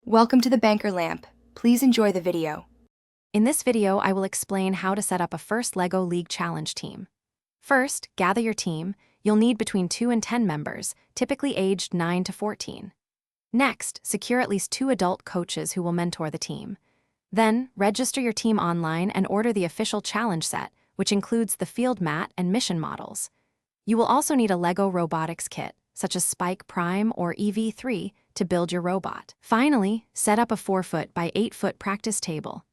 Welcome to the Banker Lamp. Please enjoy the video. In this video, I will explain how to set up a first LEGO League Challenge team. First, gather your team. You'll need between 2 and 10 members, typically aged 9 to 14. Next, secure at least 2 adult coaches who will mentor the team. Then, register your team online and order the official challenge set, which includes the field mat and mission models. You will also need a LEGO robotics kit, such as Spike Prime or EV3, to build your robot. Finally, set up a 4-foot by 8-foot practice table.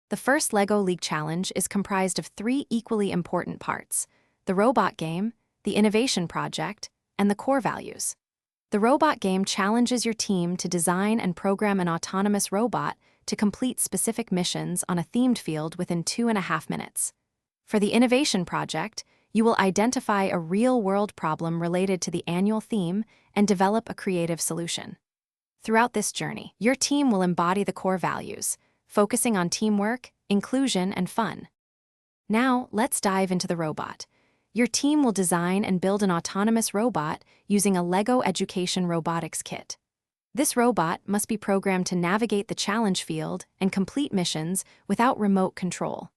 The first LEGO League Challenge is comprised of 3 equally important parts: the robot game, the innovation project, and the core values. The robot game challenges your team to design and program an autonomous robot to complete specific missions on a themed field within 2.5 minutes. For the innovation project, you will identify a real-world problem related to the annual theme and develop a creative solution. Throughout this journey, your team will embody the core values, focusing on teamwork, inclusion, and fun. Now, let's dive into the robot. Your team will design and build an autonomous robot using a LEGO Education Robotics Kit. This robot must be programmed to navigate the challenge field and complete missions without remote control.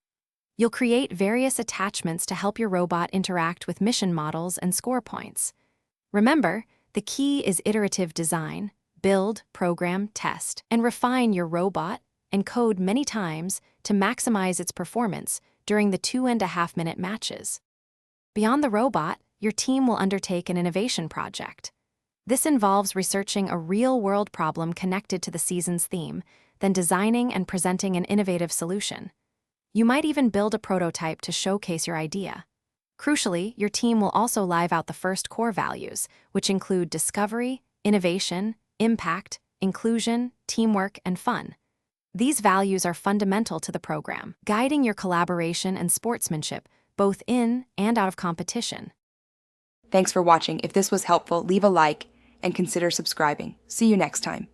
You'll create various attachments to help your robot interact with mission models and score points. Remember, the key is iterative design. Build, program, test, and refine your robot and code many times to maximize its performance during the 2.5-minute matches. Beyond the robot, your team will undertake an innovation project. This involves researching a real-world problem connected to the season's theme, then designing and presenting an innovative solution. You might even build a prototype to showcase your idea. Crucially, your team will also live out the first core values, which include discovery, innovation, impact, inclusion, teamwork, and fun. These values are fundamental to the program, guiding your collaboration and sportsmanship, both in and out of competition. Thanks for watching. If this was helpful, leave a like and consider subscribing. See you next time.